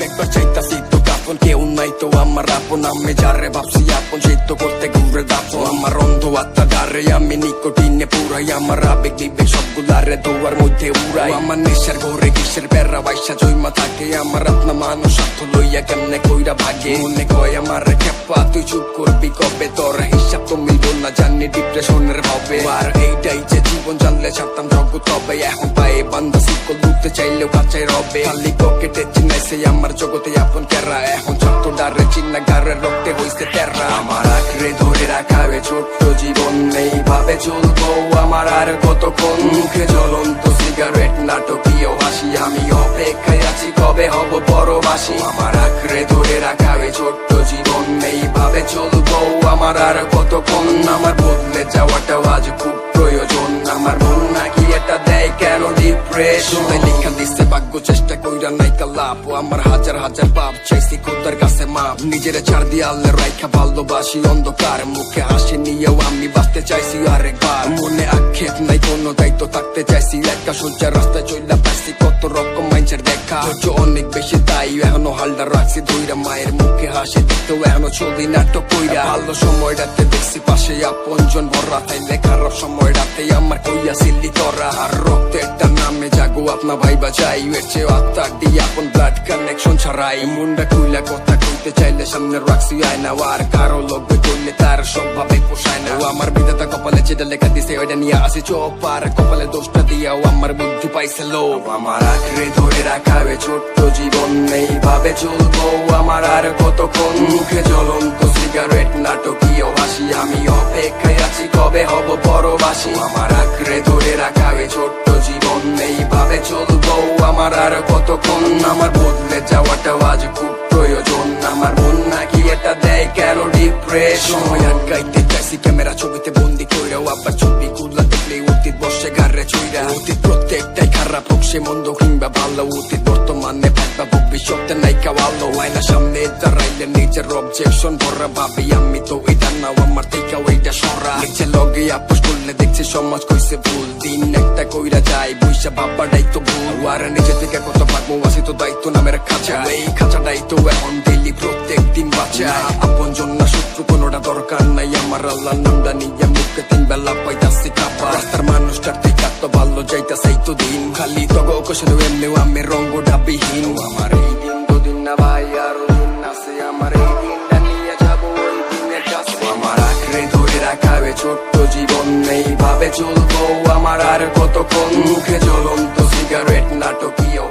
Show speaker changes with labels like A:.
A: প্রত্যেকবার চাইতাছি তো কাপন, কেউ নাই তো আমার আপন। আমি যারে ভাবছি আপন সেই তো করতে ঘুরে দাপন। আমার অন্ধ আত্মা ডারে আমি নিকোটিনে পুরাই, আমার আবেগ বিবেক সবগুলারে দোয়ার মধ্যে উড়াই। আমার নেশার ঘরে কিসের বেড়া বাইসা জৈমা থাকে, আমার আপনা মানুষ স্বার্থ লইয়া কেমনে কইরা ভাগে। মনে কয় আমার খেপা তুই চুপ করবি কবে, তোর হিসাব তো মিলব না জানি ডিপ্রেশনের ভাবে। আর এইটাই যে জীবন জানলে ছাড়তাম জগৎ তবে, এখন পায়ে বান্ধা শিকল ঢুকতে চাইলেও কাঁচাই রবে। খালি পকেটে চিনাইছে আমার জগতে আপন কেরা, এখন ছাত্র ডারে চিন্না গারের রক্তে হইছে তেরা। আমার আঁকড়ে ধরে রাখা ছোট্ট জীবন এইভাবে চলবো আমার আর কতক্ষণ। মুখে জ্বলন্ত সিগারেট নাটকীয় হাসি, আমি অপেক্ষায় আছি কবে হব পরবাসী। আমার আঁকড়ে ধরে রাখা ছোট্ট জীবন এইভাবে চলবো আমার আর কতক্ষণ। আমার বদলে যাওয়াটাও আজ খুব প্রয়োজন, আমার মন নাকি এটা দেয় কেন ডিপ্রেশন। লেখা দিচ্ছে ভাগ্য চেষ্টা কইরা নাইকা লাভ, আমার হাজার হাজার পাপ চাইছি খোদার কাছে মাপ। নিজের ছাড় দিয়ে আল্লাহ রাইখা ভালোবাসি অন্ধকার, মুখে হাসি নিয়েও আমি বাঁচতে চাইছি আরেকবার। মনে আক্ষেপ নাই কোনো দায়িত্ব থাকতে চাইছি একা, সোজা রাস্তায় চইলা পাইছি কত রকম মাইন্ডসেট দেখা। ধৈর্য অনেক বেশি তাই এখনো হালটা রাখছি ধইরা, মায়ের মুখে হাসি দেখতেও এখনো চলি নাটক কইরা। ভালো সময়টাতে দেখছি পাশে আপনজন ভরা, তাইলে খারাপ সময়টাতে আমার কইয়াছিলি তোরা। আর রক্তের নামে জাগো আপনা ভাইবা যাই, এর চেয়ে আত্মা দিয়ে আপন ব্লাড কানেকশন ছাড়াই। মুন্ডা খুইলা কথা কইতে চাইলে সামনে রাখছি আয়না, আর কারো লোভে করলে তার সবভাবে পোষায় না। আমার বিধাতা কপালে যেটা লেখা দিছে ওইটা নিয়ে আসি চোপ, আর কপালে দোষটা দিয়াও আমার বুদ্ধি পাইছে লোভ। আমার আঁকড়ে ধরে রাখা ছোট্ট জীবন এইভাবে চলবো আমার আর কতক্ষণ। মুখে জ্বলন্ত সিগারেট নাটকীয় হাসি, আমি অপেক্ষায় আছি কবে হব পরবাসী। আমার আঁকড়ে ধরে রাখা ছোট্ট জীবন এইভাবে চলবো আমার আর কতক্ষণ। আমার বদলে যাওয়াটাও আজ খুব প্রয়োজন, আমার মন নাকি এটা দেয় কেন ডিপ্রেশন। সময় আটকাইতে চাইছি ক্যামেরা ছবিতে বন্দি কইরাও, আবার ছবি গুলা দেখলে অতীত বসে গারে চইরা। অতীত প্রত্যেকটাই খারাপ হোক সে মন্দ কিংবা ভালো, অতীত বর্তমানে ভাববা ভবিষ্যতে নাই কাওয়ালো। আয়না সামনে দাঁড়াইলে নিজের অবজেকশন ভরা ভাবি আমি তো এটা নাও আমার থেকে ওইটা সরা। নিচে লগে আপোষ করলে দেখছি সমাজ কইছে ভুল, দিন একটা কইরা যায় বইসা ভাববাটাই তো ভুল। আর নিজে থেকে কত ভাগবো আসি তো দায়িত্ব নামের খাঁচা, এই খাঁচাটাই তো এখন ডেইলি প্রত্যেক দিন বাঁচায়। আপন জন্য শত্রু কোনোটা দরকার নাই, আমার আল্লাহ নামটা নিয়ে মুখে তিন বেলা পাইতাছি কাপা। রাস্তার মানুষটার থেকে তো ভালো যাইতাছে তো দিন, খালি তগো কোশানো এমনিও আমি রঙ্গ ডাবিহীন। আমার এই দিন দুদিন না ভাই আরো দিন আছে, আমার এই দিনটা নিয়ে যাবো ওই দিনের কাছে। আমার আঁকড়ে ধরে রাখা ছোট্ট জীবন এইভাবে চলবো আমার আর কতক্ষণ। মুখে জ্বলন্ত সিগারেট নাটকীয়